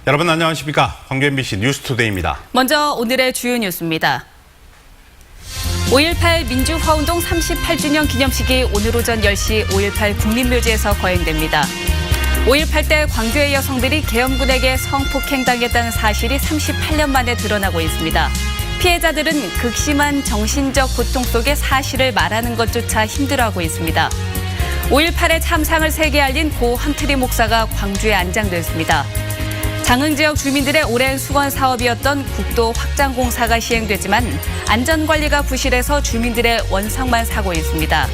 여러분 안녕하십니까? 광주 MBC 뉴스투데이입니다. 먼저 오늘의 주요 뉴스입니다. 5.18 민주화운동 38주년 기념식이 오늘 오전 10시 5.18 국민묘지에서 거행됩니다. 5.18 때 광주의 여성들이 계엄군에게 성폭행당했다는 사실이 38년 만에 드러나고 있습니다. 피해자들은 극심한 정신적 고통 속에 사실을 말하는 것조차 힘들어하고 있습니다. 5.18의 참상을 세게 알린 고 함트리 목사가 광주에 안장됐습니다. 장흥 지역 주민들의 오랜 수건 사업이었던 국도 확장 공사가 시행되지만 안전관리가 부실해서 주민들의 원상만 사고 있습니다.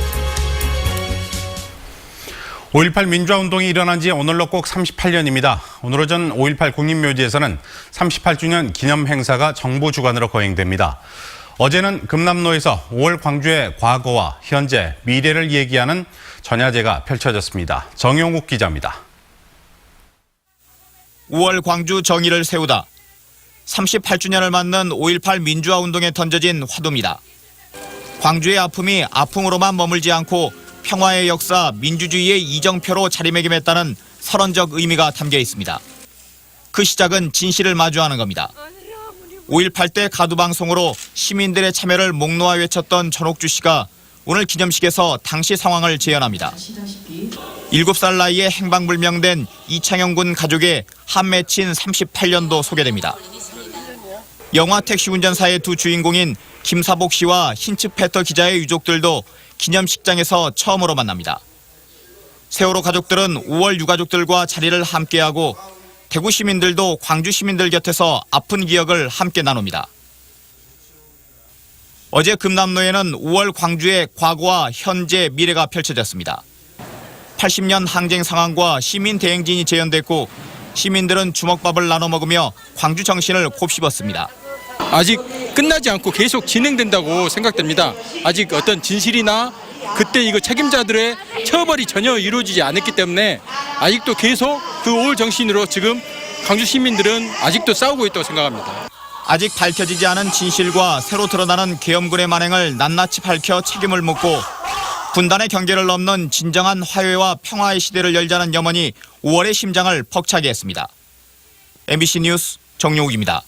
5.18 민주화운동이 일어난 지 오늘로 꼭 38년입니다. 오늘 오전 5.18 국립묘지에서는 38주년 기념 행사가 정부 주관으로 거행됩니다. 어제는 금남로에서 5월 광주의 과거와 현재, 미래를 얘기하는 전야제가 펼쳐졌습니다. 정용욱 기자입니다. 5월 광주 정의를 세우다. 38주년을 맞는 5.18 민주화운동에 던져진 화두입니다. 광주의 아픔이 아픔으로만 머물지 않고 평화의 역사, 민주주의의 이정표로 자리매김했다는 선언적 의미가 담겨 있습니다. 그 시작은 진실을 마주하는 겁니다. 5.18 때 가두방송으로 시민들의 참여를 목놓아 외쳤던 전옥주 씨가 오늘 기념식에서 당시 상황을 재현합니다. 7살 나이에 행방불명된 이창영 군 가족의 한 맺힌 38년도 소개됩니다. 영화 택시 운전사의 두 주인공인 김사복 씨와 힌츠페터 기자의 유족들도 기념식장에서 처음으로 만납니다. 세월호 가족들은 5월 유가족들과 자리를 함께하고 대구 시민들도 광주 시민들 곁에서 아픈 기억을 함께 나눕니다. 어제 금남로에는 5월 광주의 과거와 현재, 미래가 펼쳐졌습니다. 80년 항쟁 상황과 시민 대행진이 재현됐고 시민들은 주먹밥을 나눠 먹으며 광주 정신을 곱씹었습니다. 아직 끝나지 않고 계속 진행된다고 생각됩니다. 아직 어떤 진실이나 그때 이거 책임자들의 처벌이 전혀 이루어지지 않았기 때문에 아직도 계속 그 5월 정신으로 지금 광주 시민들은 아직도 싸우고 있다고 생각합니다. 아직 밝혀지지 않은 진실과 새로 드러나는 계엄군의 만행을 낱낱이 밝혀 책임을 묻고 분단의 경계를 넘는 진정한 화해와 평화의 시대를 열자는 염원이 5월의 심장을 벅차게 했습니다. MBC 뉴스 정용욱입니다.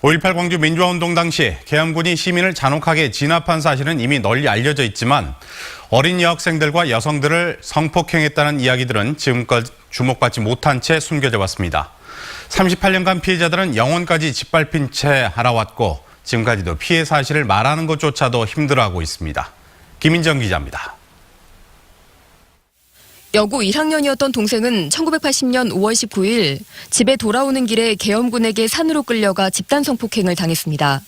(5.18) 광주 민주화운동 당시 계엄군이 시민을 잔혹하게 진압한 사실은 이미 널리 알려져 있지만 어린 여학생들과 여성들을 성폭행했다는 이야기들은 지금껏 주목받지 못한 채 숨겨져 왔습니다. 38년간 피해자들은 영혼까지 짓밟힌 채 알아왔고 지금까지도 피해 사실을 말하는 것조차도 힘들어하고 있습니다. 김인정 기자입니다. 여고 1학년이었던 동생은 1980년 5월 19일 집에 돌아오는 길에 계엄군에게 산으로 끌려가 집단 성폭행을 당했습니다.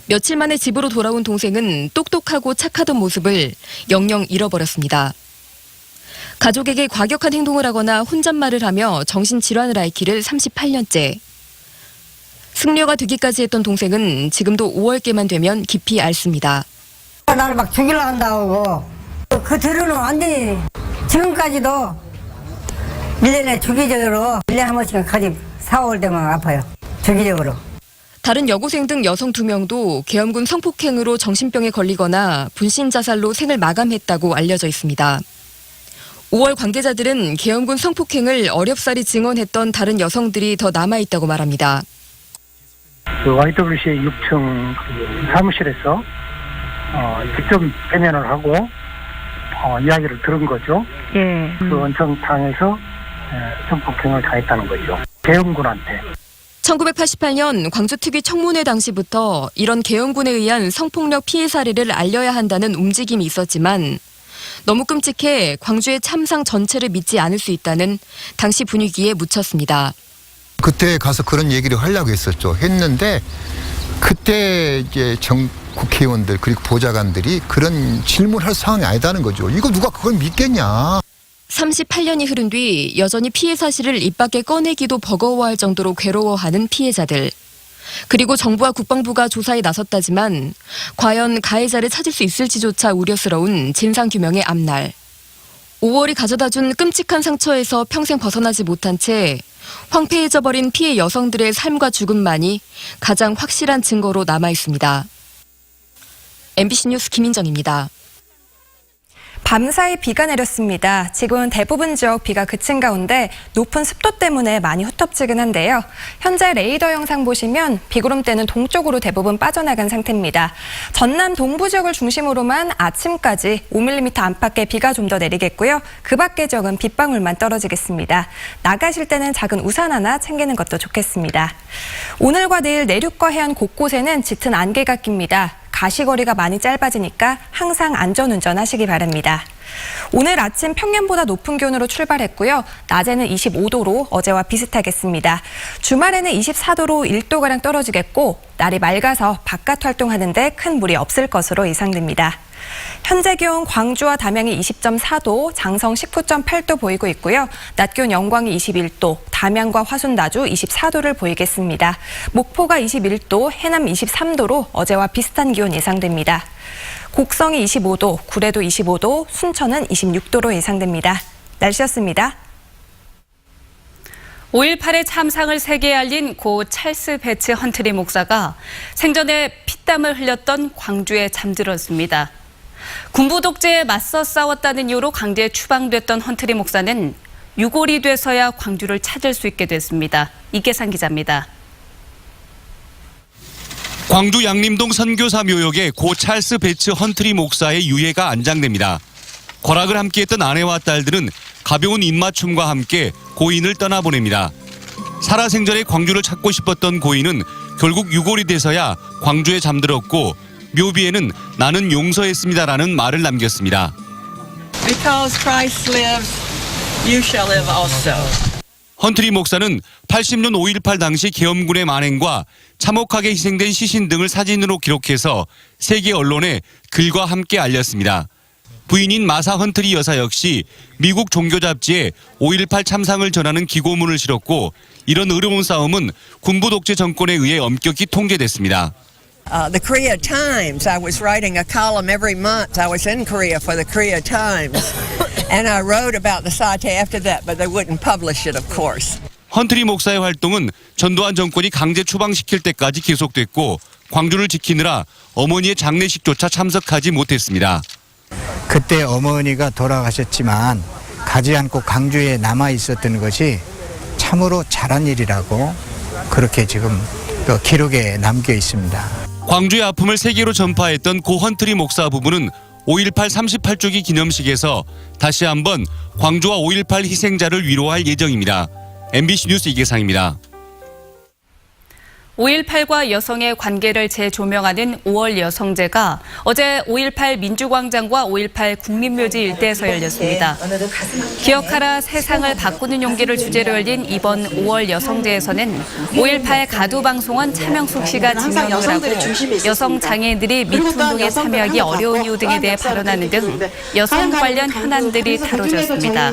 며칠 만에 집으로 돌아온 동생은 똑똑하고 착하던 모습을 영영 잃어버렸습니다. 가족에게 과격한 행동을 하거나 혼잣말을 하며 정신질환을 앓기를 38년째. 승려가 되기까지 했던 동생은 지금도 5월께만 되면 깊이 앓습니다. 나를 막 죽이려 한다고 그 들으는 완전히 지금까지도 1년에 주기적으로 1년에 한 번씩 가지 4월 되면 아파요. 주기적으로. 다른 여고생 등 여성 2명도 계엄군 성폭행으로 정신병에 걸리거나 분신 자살로 생을 마감했다고 알려져 있습니다. 5월 관계자들은 계엄군 성폭행을 어렵사리 증언했던 다른 여성들이 더 남아있다고 말합니다. 그 YWCA 6층 사무실에서 직접 대면을 하고 이야기를 들은 거죠. 예. 그 원청탕에서 성폭행을 당했다는 거죠. 계엄군한테. 1988년 광주특위 청문회 당시부터 이런 계엄군에 의한 성폭력 피해 사례를 알려야 한다는 움직임이 있었지만 너무 끔찍해 광주의 참상 전체를 믿지 않을 수 있다는 당시 분위기에 묻혔습니다. 그때 가서 그런 얘기를 하려고 했는데 그때 이제 국회의원들 그리고 보좌관들이 그런 질문할 상황이 아니다는 거죠. 이거 누가 그걸 믿겠냐. 38년이 흐른 뒤 여전히 피해 사실을 입 밖에 꺼내기도 버거워할 정도로 괴로워하는 피해자들. 그리고 정부와 국방부가 조사에 나섰다지만 과연 가해자를 찾을 수 있을지조차 우려스러운 진상규명의 앞날. 5월이 가져다준 끔찍한 상처에서 평생 벗어나지 못한 채 황폐해져버린 피해 여성들의 삶과 죽음만이 가장 확실한 증거로 남아있습니다. MBC 뉴스 김인정입니다. 밤사이 비가 내렸습니다. 지금은 대부분 지역 비가 그친 가운데 높은 습도 때문에 많이 후텁지근한데요. 현재 레이더 영상 보시면 비구름대는 동쪽으로 대부분 빠져나간 상태입니다. 전남 동부 지역을 중심으로만 아침까지 5mm 안팎의 비가 좀 더 내리겠고요. 그 밖의 지역은 빗방울만 떨어지겠습니다. 나가실 때는 작은 우산 하나 챙기는 것도 좋겠습니다. 오늘과 내일 내륙과 해안 곳곳에는 짙은 안개가 낍니다. 가시거리가 많이 짧아지니까 항상 안전운전 하시기 바랍니다. 오늘 아침 평년보다 높은 기온으로 출발했고요. 낮에는 25도로 어제와 비슷하겠습니다. 주말에는 24도로 1도가량 떨어지겠고 날이 맑아서 바깥 활동하는데 큰 무리 없을 것으로 예상됩니다. 현재 기온 광주와 담양이 20.4도, 장성 19.8도 보이고 있고요. 낮 기온 영광이 21도, 담양과 화순 나주 24도를 보이겠습니다. 목포가 21도, 해남 23도로 어제와 비슷한 기온 예상됩니다. 곡성이 25도, 구례도 25도, 순천은 26도로 예상됩니다. 날씨였습니다. 5.18의 참상을 세계에 알린 고 찰스 배츠 헌트리 목사가 생전에 피땀을 흘렸던 광주에 잠들었습니다. 군부 독재에 맞서 싸웠다는 이유로 강제에 추방됐던 헌트리 목사는 6월이 돼서야 광주를 찾을 수 있게 됐습니다. 이계상 기자입니다. 광주 양림동 선교사 묘역에 고 찰스 배츠 헌트리 목사의 유해가 안장됩니다. 거락을 함께했던 아내와 딸들은 가벼운 입맞춤과 함께 고인을 떠나보냅니다. 살아생전에 광주를 찾고 싶었던 고인은 결국 6월이 돼서야 광주에 잠들었고 묘비에는 나는 용서했습니다라는 말을 남겼습니다. Because Christ lives, you shall live also. 헌트리 목사는 80년 5.18 당시 계엄군의 만행과 참혹하게 희생된 시신 등을 사진으로 기록해서 세계 언론에 글과 함께 알렸습니다. 부인인 마사 헌트리 여사 역시 미국 종교 잡지에 5.18 참상을 전하는 기고문을 실었고 이런 어려운 싸움은 군부 독재 정권에 의해 엄격히 통제됐습니다. The Korea Times, I was writing a column every month. I was in Korea for the Korea Times. And I wrote about the sate after that, but they wouldn't publish it, of course. 헌트리 목사의 활동은 전두환 정권이 강제 추방시킬 때까지 계속됐고 광주를 지키느라 어머니의 장례식조차 참석하지 못했습니다. 그때 어머니가 돌아가셨지만 가지 않고 광주에 남아 있었던 것이 참으로 잘한 일이라고 그렇게 지금 또 기록에 남겨 있습니다. 광주의 아픔을 세계로 전파했던 고 헌트리 목사 부부는 5.18 38주기 기념식에서 다시 한번 광주와 5.18 희생자를 위로할 예정입니다. MBC 뉴스 이계상입니다. 5.18과 여성의 관계를 재조명하는 5월 여성제가 어제 5.18 민주광장과 5.18 국민묘지 일대에서 열렸습니다. 기억하라 세상을 바꾸는 용기를 주제로 열린 이번 5월 여성제에서는 5.18 가두방송원 차명숙 씨가 증언을 하고 여성 장애인들이 미투운동에 참여하기 어려운 이유 등에 대해 발언하는 등 여성 관련 현안들이 다뤄졌습니다.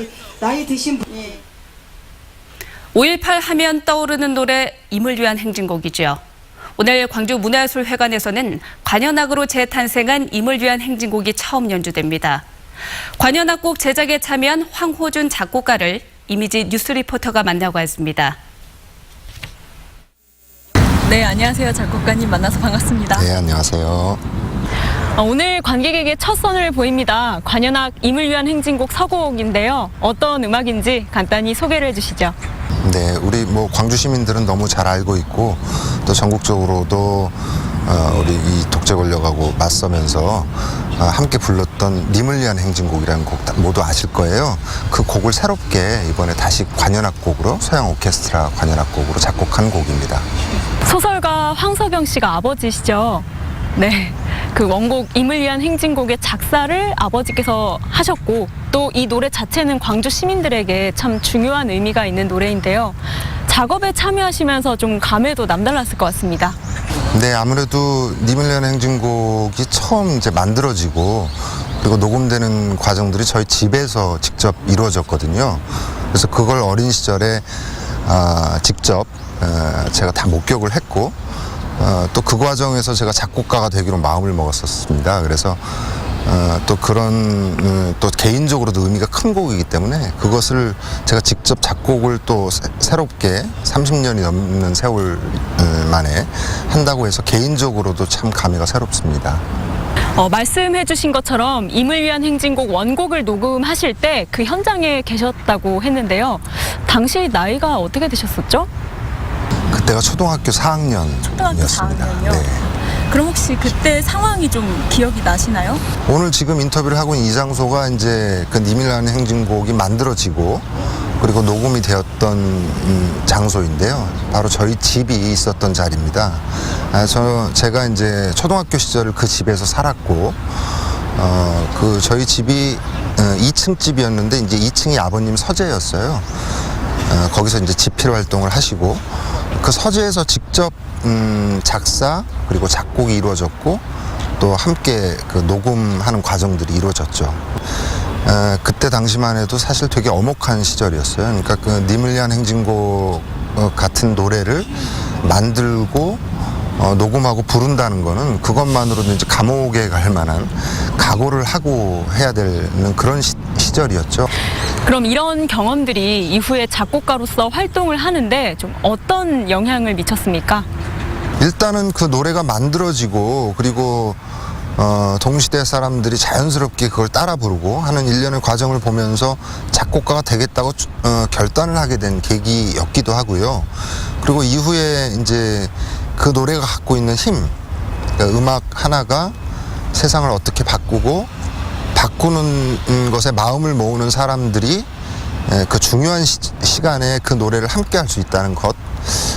5.18 하면 떠오르는 노래 임을 위한 행진곡이죠. 오늘 광주 문화예술회관에서는 관현악으로 재탄생한 임을 위한 행진곡이 처음 연주됩니다. 관현악곡 제작에 참여한 황호준 작곡가를 이미지 뉴스 리포터가 만나고 왔습니다. 네, 안녕하세요. 작곡가님 만나서 반갑습니다. 네, 안녕하세요. 오늘 관객에게 첫 선을 보입니다. 관현악 임을 위한 행진곡 서곡인데요. 어떤 음악인지 간단히 소개를 해주시죠. 네, 우리 광주 시민들은 너무 잘 알고 있고 또 전국적으로도 우리 이 독재 권력하고 맞서면서 함께 불렀던 님을 위한 행진곡이라는 곡 모두 아실 거예요. 그 곡을 새롭게 이번에 다시 관현악곡으로 서양 오케스트라 관현악곡으로 작곡한 곡입니다. 소설가 황석영 씨가 아버지시죠? 네, 그 원곡 임을 위한 행진곡의 작사를 아버지께서 하셨고 또 이 노래 자체는 광주 시민들에게 참 중요한 의미가 있는 노래인데요. 작업에 참여하시면서 좀 감회도 남달랐을 것 같습니다. 네, 아무래도 님을 위한 행진곡이 처음 이제 만들어지고 그리고 녹음되는 과정들이 저희 집에서 직접 이루어졌거든요. 그래서 그걸 어린 시절에 직접 제가 다 목격을 했고 또 그 과정에서 제가 작곡가가 되기로 마음을 먹었었습니다. 그래서 또 그런 또 개인적으로도 의미가 큰 곡이기 때문에 그것을 제가 직접 작곡을 또 새롭게 30년이 넘는 세월 만에 한다고 해서 개인적으로도 참 감회가 새롭습니다. 말씀해 주신 것처럼 임을 위한 행진곡 원곡을 녹음하실 때 그 현장에 계셨다고 했는데요. 당시 나이가 어떻게 되셨었죠? 그때가 초등학교 4학년이었습니다. 초등학교 4학년이요? 네. 그럼 혹시 그때 상황이 좀 기억이 나시나요? 오늘 지금 인터뷰를 하고 있는 이 장소가 이제 그 님이라는 행진곡이 만들어지고 그리고 녹음이 되었던 장소인데요. 바로 저희 집이 있었던 자리입니다. 제가 이제 초등학교 시절을 그 집에서 살았고, 그 저희 집이 2층 집이었는데 이제 2층이 아버님 서재였어요. 거기서 이제 집필 활동을 하시고 그 서재에서 직접 작사 그리고 작곡이 이루어졌고 또 함께 그 녹음하는 과정들이 이루어졌죠. 그때 당시만 해도 사실 되게 엄혹한 시절이었어요. 그러니까 그 님을 위한 행진곡 같은 노래를 만들고 녹음하고 부른다는 거는 그것만으로도 이제 감옥에 갈 만한 각오를 하고 해야 되는 그런 시절이었죠. 그럼 이런 경험들이 이후에 작곡가로서 활동을 하는데 좀 어떤 영향을 미쳤습니까? 일단은 그 노래가 만들어지고 그리고 동시대 사람들이 자연스럽게 그걸 따라 부르고 하는 일련의 과정을 보면서 작곡가가 되겠다고 결단을 하게 된 계기였기도 하고요. 그리고 이후에 이제 그 노래가 갖고 있는 힘, 그러니까 음악 하나가 세상을 어떻게 바꾸고 바꾸는 것에 마음을 모으는 사람들이 그 중요한 시간에 그 노래를 함께 할 수 있다는 것.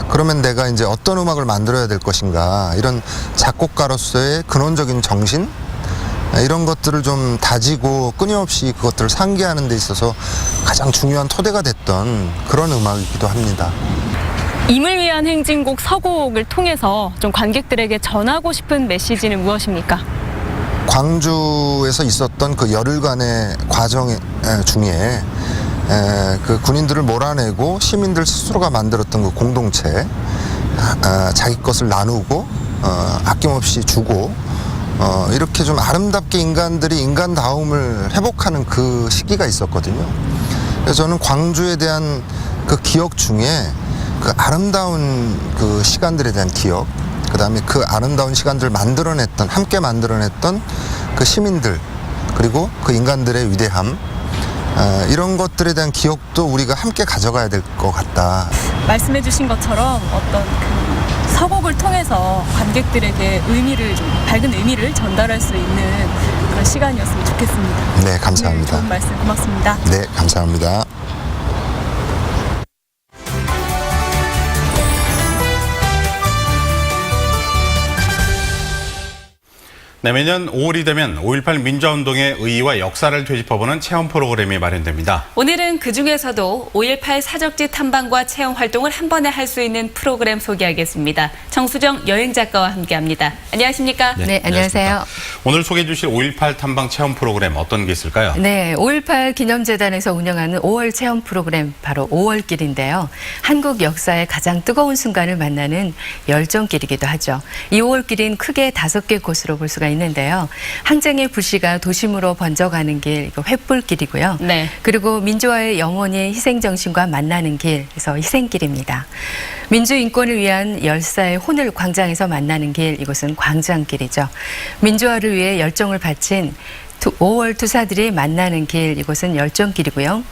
그러면 내가 이제 어떤 음악을 만들어야 될 것인가, 이런 작곡가로서의 근원적인 정신, 이런 것들을 좀 다지고 끊임없이 그것들을 상기하는 데 있어서 가장 중요한 토대가 됐던 그런 음악이기도 합니다. 임을 위한 행진곡 서곡을 통해서 좀 관객들에게 전하고 싶은 메시지는 무엇입니까? 광주에서 있었던 그 열흘간의 과정 중에 그 군인들을 몰아내고 시민들 스스로가 만들었던 그 공동체, 자기 것을 나누고 아낌없이 주고 이렇게 좀 아름답게 인간들이 인간다움을 회복하는 그 시기가 있었거든요. 그래서 저는 광주에 대한 그 기억 중에 그 아름다운 그 시간들에 대한 기억, 그 다음에 그 아름다운 시간들을 함께 만들어냈던 그 시민들, 그리고 그 인간들의 위대함, 이런 것들에 대한 기억도 우리가 함께 가져가야 될 것 같다. 말씀해 주신 것처럼 어떤 그 서곡을 통해서 관객들에게 밝은 의미를 전달할 수 있는 그런 시간이었으면 좋겠습니다. 네, 감사합니다. 좋은 말씀 고맙습니다. 네, 감사합니다. 네, 매년 5월이 되면 5.18 민주화운동의 의의와 역사를 되짚어보는 체험 프로그램이 마련됩니다. 오늘은 그중에서도 5.18 사적지 탐방과 체험 활동을 한 번에 할 수 있는 프로그램 소개하겠습니다. 정수정 여행작가와 함께합니다. 안녕하십니까? 네, 안녕하세요. 오늘 소개해 주실 5.18 탐방 체험 프로그램 어떤 게 있을까요? 네, 5.18 기념재단에서 운영하는 5월 체험 프로그램, 바로 5월길인데요. 한국 역사의 가장 뜨거운 순간을 만나는 열정길이기도 하죠. 이 5월길은 크게 5개 곳으로 볼 수가 있는데요. 항쟁의 불씨가 도심으로 번져가는 길, 이거 횃불길이고요. 네. 그리고 민주화의 영혼이 희생정신과 만나는 길, 그래서 희생길입니다. 민주인권을 위한 열사의 혼을 광장에서 만나는 길, 이곳은 광장길이죠. 민주화를 위해 열정을 바친 5월 투사들이 만나는 길, 이곳은 열정길이고요.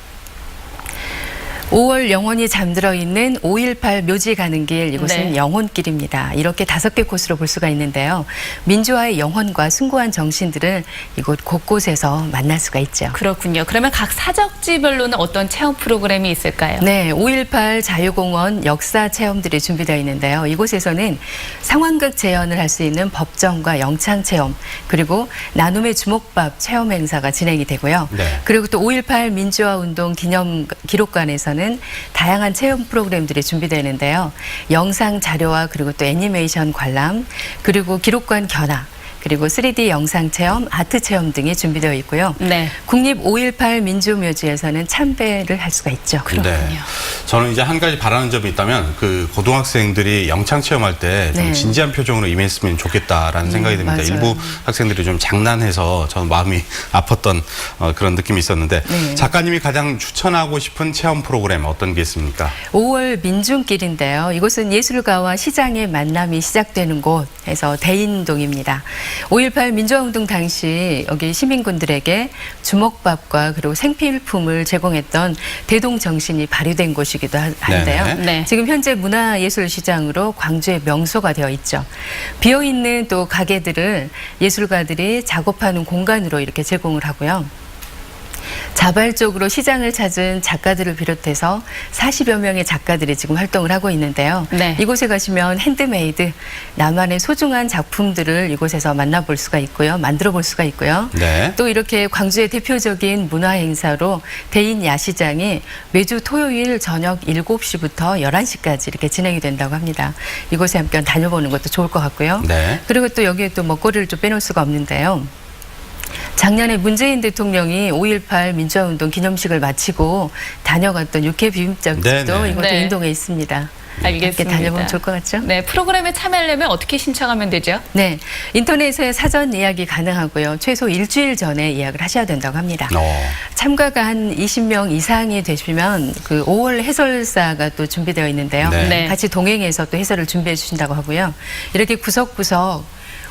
5월 영혼이 잠들어 있는 5.18 묘지 가는 길, 이곳은 네. 영혼길입니다. 이렇게 5개 곳으로 볼 수가 있는데요. 민주화의 영혼과 숭고한 정신들을 이곳 곳곳에서 만날 수가 있죠. 그렇군요. 그러면 각 사적지별로는 어떤 체험 프로그램이 있을까요? 네, 5.18 자유공원 역사 체험들이 준비되어 있는데요. 이곳에서는 상황극 재현을 할 수 있는 법정과 영창 체험, 그리고 나눔의 주먹밥 체험 행사가 진행이 되고요. 네. 그리고 또 5.18 민주화 운동 기념 기록관에서는 다양한 체험 프로그램들이 준비되는데요. 영상 자료와 그리고 또 애니메이션 관람, 그리고 기록관 견학, 그리고 3D 영상 체험, 아트 체험 등이 준비되어 있고요. 네. 국립 5.18 민주묘지에서는 참배를 할 수가 있죠. 네. 저는 이제 한 가지 바라는 점이 있다면 그 고등학생들이 영창 체험할 때 좀 네. 진지한 표정으로 임했으면 좋겠다라는 생각이 듭니다. 맞아요. 일부 학생들이 좀 장난해서 저는 마음이 아팠던 그런 느낌이 있었는데 네. 작가님이 가장 추천하고 싶은 체험 프로그램 어떤 게 있습니까? 5월 민중길인데요. 이곳은 예술가와 시장의 만남이 시작되는 곳에서 대인동입니다. 5.18 민주화운동 당시 여기 시민군들에게 주먹밥과 그리고 생필품을 제공했던 대동 정신이 발휘된 곳이기도 한데요. 네. 지금 현재 문화예술시장으로 광주의 명소가 되어 있죠. 비어있는 또 가게들을 예술가들이 작업하는 공간으로 이렇게 제공을 하고요. 자발적으로 시장을 찾은 작가들을 비롯해서 40여 명의 작가들이 지금 활동을 하고 있는데요. 네. 이곳에 가시면 핸드메이드, 나만의 소중한 작품들을 이곳에서 만나볼 수가 있고요. 만들어 볼 수가 있고요. 네. 또 이렇게 광주의 대표적인 문화 행사로 대인 야시장이 매주 토요일 저녁 7시부터 11시까지 이렇게 진행이 된다고 합니다. 이곳에 함께 다녀보는 것도 좋을 것 같고요. 네. 그리고 또 여기에 또 먹거리를 좀 빼놓을 수가 없는데요. 작년에 문재인 대통령이 5.18 민주화운동 기념식을 마치고 다녀갔던 육회 비빔밥집도 네네. 이곳에 네. 인동에 있습니다. 알겠습니다. 함께 다녀보면 좋을 것 같죠? 네, 프로그램에 참여하려면 어떻게 신청하면 되죠? 네, 인터넷에 사전 예약이 가능하고요. 최소 일주일 전에 예약을 하셔야 된다고 합니다. 참가가 한 20명 이상이 되시면 그 5월 해설사가 또 준비되어 있는데요. 네. 같이 동행해서 또 해설을 준비해 주신다고 하고요. 이렇게 구석구석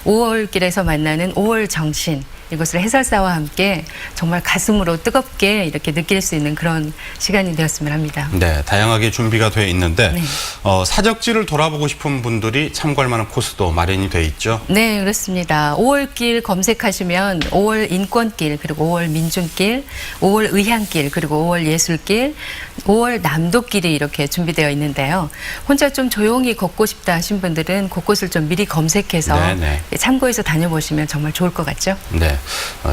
5월길에서 만나는 5월 정신, 이것을 해설사와 함께 정말 가슴으로 뜨겁게 이렇게 느낄 수 있는 그런 시간이 되었으면 합니다. 네, 다양하게 준비가 되어 있는데 네. 사적지를 돌아보고 싶은 분들이 참고할 만한 코스도 마련이 돼 있죠. 네, 그렇습니다. 5월길 검색하시면 5월 인권길, 그리고 5월 민중길, 5월 의향길, 그리고 5월 예술길, 5월 남도길이 이렇게 준비되어 있는데요. 혼자 좀 조용히 걷고 싶다 하신 분들은 곳곳을 좀 미리 검색해서 네네. 참고해서 다녀보시면 정말 좋을 것 같죠? 네,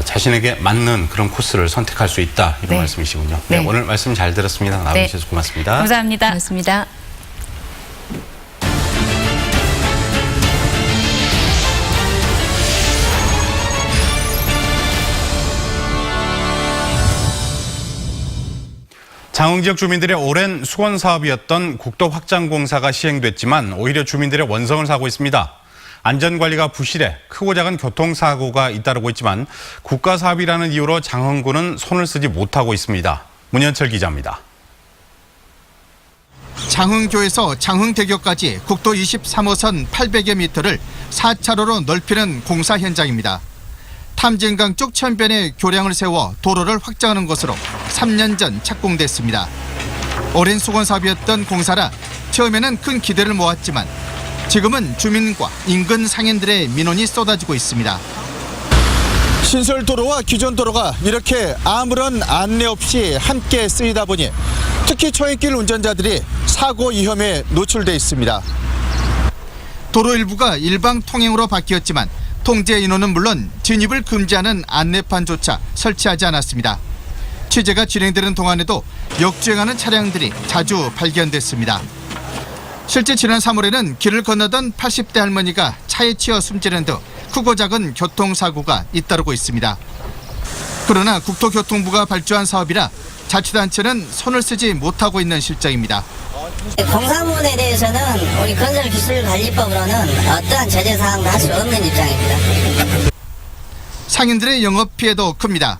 자신에게 맞는 그런 코스를 선택할 수 있다 이런 네. 말씀이시군요. 네, 네. 오늘 말씀 잘 들었습니다. 나와주셔서 고맙습니다. 감사합니다. 고맙습니다. 장흥 지역 주민들의 오랜 수건 사업이었던 국도 확장 공사가 시행됐지만 오히려 주민들의 원성을 사고 있습니다. 안전관리가 부실해 크고 작은 교통사고가 잇따르고 있지만 국가 사업이라는 이유로 장흥군은 손을 쓰지 못하고 있습니다. 문현철 기자입니다. 장흥교에서 장흥대교까지 국도 23호선 800여 미터를 4차로로 넓히는 공사 현장입니다. 탐진강 쪽 천변에 교량을 세워 도로를 확장하는 것으로 3년 전 착공됐습니다. 오랜 수건 사업이었던 공사라 처음에는 큰 기대를 모았지만 지금은 주민과 인근 상인들의 민원이 쏟아지고 있습니다. 신설 도로와 기존 도로가 이렇게 아무런 안내 없이 함께 쓰이다 보니 특히 초행길 운전자들이 사고 위험에 노출돼 있습니다. 도로 일부가 일방 통행으로 바뀌었지만 통제 인원은 물론 진입을 금지하는 안내판조차 설치하지 않았습니다. 취재가 진행되는 동안에도 역주행하는 차량들이 자주 발견됐습니다. 실제 지난 3월에는 길을 건너던 80대 할머니가 차에 치여 숨지는 등 크고 작은 교통사고가 잇따르고 있습니다. 그러나 국토교통부가 발주한 사업이라 자치단체는 손을 쓰지 못하고 있는 실정입니다. 공사문에 대해서는 우리 건설기술관리법으로는 어떠한 제재 사항도 할 수 없는 입장입니다. 상인들의 영업 피해도 큽니다.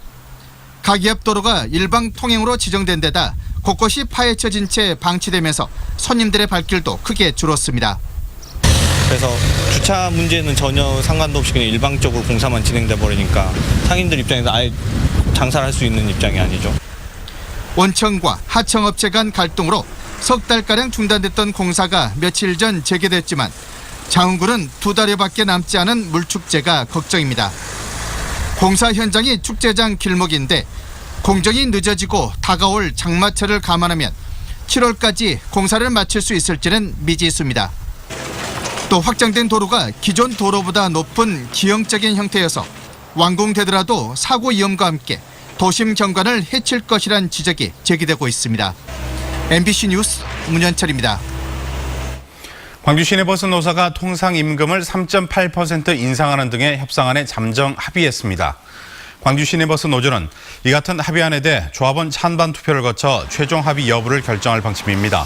가기압 도로가 일방 통행으로 지정된 데다 곳곳이 파헤쳐진 채 방치되면서 손님들의 발길도 크게 줄었습니다. 그래서 주차 문제는 전혀 상관도 없이 그냥 일방적으로 공사만 진행돼 버리니까 상인들 입장에서 아예 장사를 할 수 있는 입장이 아니죠. 원청과 하청업체 간 갈등으로 석 달가량 중단됐던 공사가 며칠 전 재개됐지만 장흥군은 2달여밖에 남지 않은 물축제가 걱정입니다. 공사 현장이 축제장 길목인데 공정이 늦어지고 다가올 장마철을 감안하면 7월까지 공사를 마칠 수 있을지는 미지수입니다. 또 확장된 도로가 기존 도로보다 높은 기형적인 형태여서 완공되더라도 사고 위험과 함께 도심 경관을 해칠 것이란 지적이 제기되고 있습니다. MBC 뉴스 문현철입니다. 광주 시내버스 노사가 통상 임금을 3.8% 인상하는 등의 협상안에 잠정 합의했습니다. 광주 시내버스 노조는 이 같은 합의안에 대해 조합원 찬반 투표를 거쳐 최종 합의 여부를 결정할 방침입니다.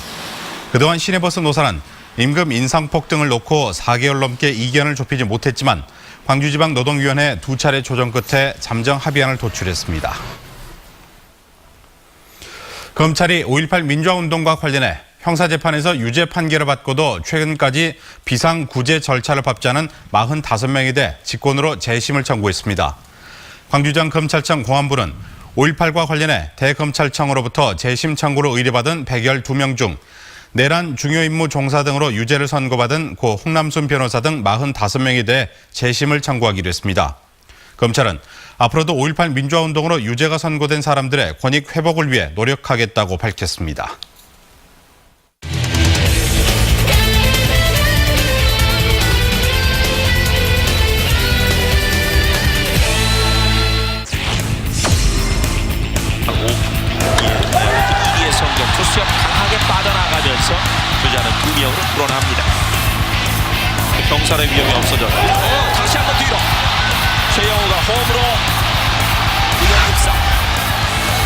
그동안 시내버스 노사는 임금 인상폭 등을 놓고 4개월 넘게 이견을 좁히지 못했지만 광주지방노동위원회 2차례 조정 끝에 잠정 합의안을 도출했습니다. 검찰이 5.18 민주화운동과 관련해 형사재판에서 유죄 판결을 받고도 최근까지 비상구제 절차를 밟지 않은 45명에 대해 직권으로 재심을 청구했습니다. 광주지방 검찰청 공안부는 5.18과 관련해 대검찰청으로부터 재심 청구를 의뢰받은 112명 중 내란 중요 임무 종사 등으로 유죄를 선고받은 고 홍남순 변호사 등 45명에 대해 재심을 청구하기로 했습니다. 검찰은 앞으로도 5.18 민주화운동으로 유죄가 선고된 사람들의 권익 회복을 위해 노력하겠다고 밝혔습니다. 이기의 성공 투수협 강하게 빠져나가면서 주자는 2명으로 불어납니다. 경찰의 위험이 없어졌고 다시 한번 뒤로 최영우가 홈으로 2연 6사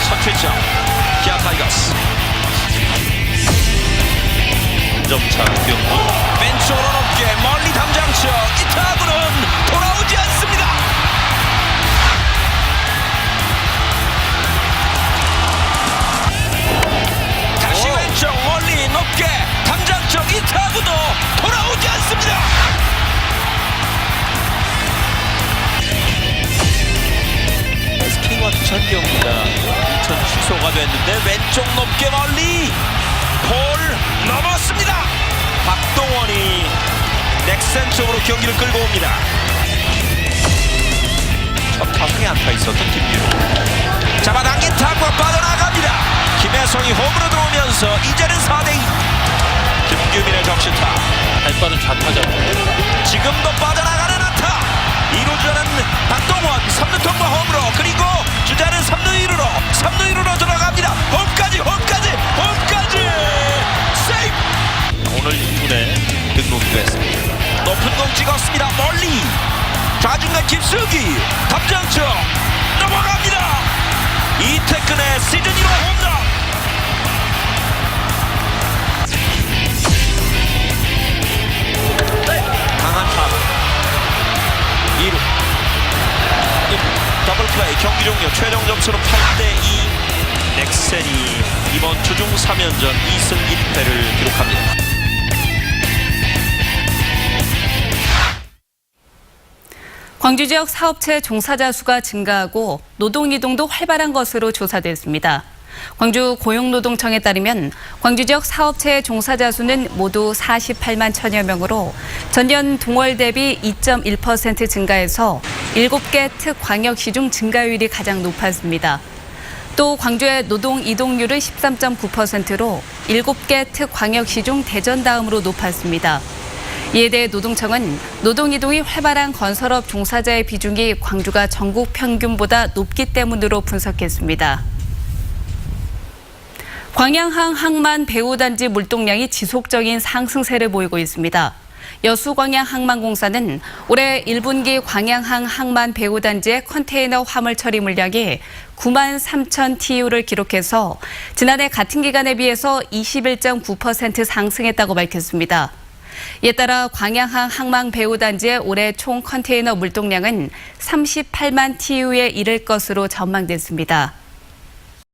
선취점 기아 타이거스 점차 경기 왼쪽으로 높게 멀리 담장쳐 이 타구는 돌아오지 않습니다. 다시 왼쪽 멀리 높게 담장쳐 이 타구도 돌아오지 않습니다. SK와 두산 경기가 인천 취소가 됐는데 왼쪽 높게 멀리 볼 넘었습니다. 박동원이 넥센 쪽으로 경기를 끌고 옵니다. 첫 타석에 안타 있었던 김규민 잡아당긴 타구가 빠져나갑니다. 김혜성이 홈으로 들어오면서 이제는 4대2 김규민의 적시타 발빠른 좌타자 지금도 빠져나가는 안타 2루주자는 박동원 3루 통과 홈으로 그리고 주자는 3루 1루로 들어갑니다. 홈까지 세이브. 오늘 2군에 등록이 됐습니다. 높은 공 찍었습니다. 멀리 좌중간 깊숙이 담장쪽 넘어갑니다. 이태근의 시즌 1호 홈런. 강한 타구 2루 더블 플레이 경기 종료 최종 점수는 8대2 넥센이 이번 주중 3연전 2승 1패를 기록합니다. 광주 지역 사업체 종사자 수가 증가하고 노동 이동도 활발한 것으로 조사됐습니다. 광주 고용노동청에 따르면 광주 지역 사업체 종사자 수는 모두 48만 천여 명으로 전년 동월 대비 2.1% 증가해서 7개 특광역시 중 증가율이 가장 높았습니다. 또 광주의 노동 이동률은 13.9%로 7개 특광역시 중 대전 다음으로 높았습니다. 이에 대해 노동청은 노동 이동이 활발한 건설업 종사자의 비중이 광주가 전국 평균보다 높기 때문으로 분석했습니다. 광양항 항만 배후단지 물동량이 지속적인 상승세를 보이고 있습니다. 여수광양항만공사는 올해 1분기 광양항 항만 배후단지의 컨테이너 화물 처리 물량이 9만 3천 TU를 기록해서 지난해 같은 기간에 비해서 21.9% 상승했다고 밝혔습니다. 이에 따라 광양항 항만 배후단지의 올해 총 컨테이너 물동량은 38만 TU에 이를 것으로 전망됐습니다.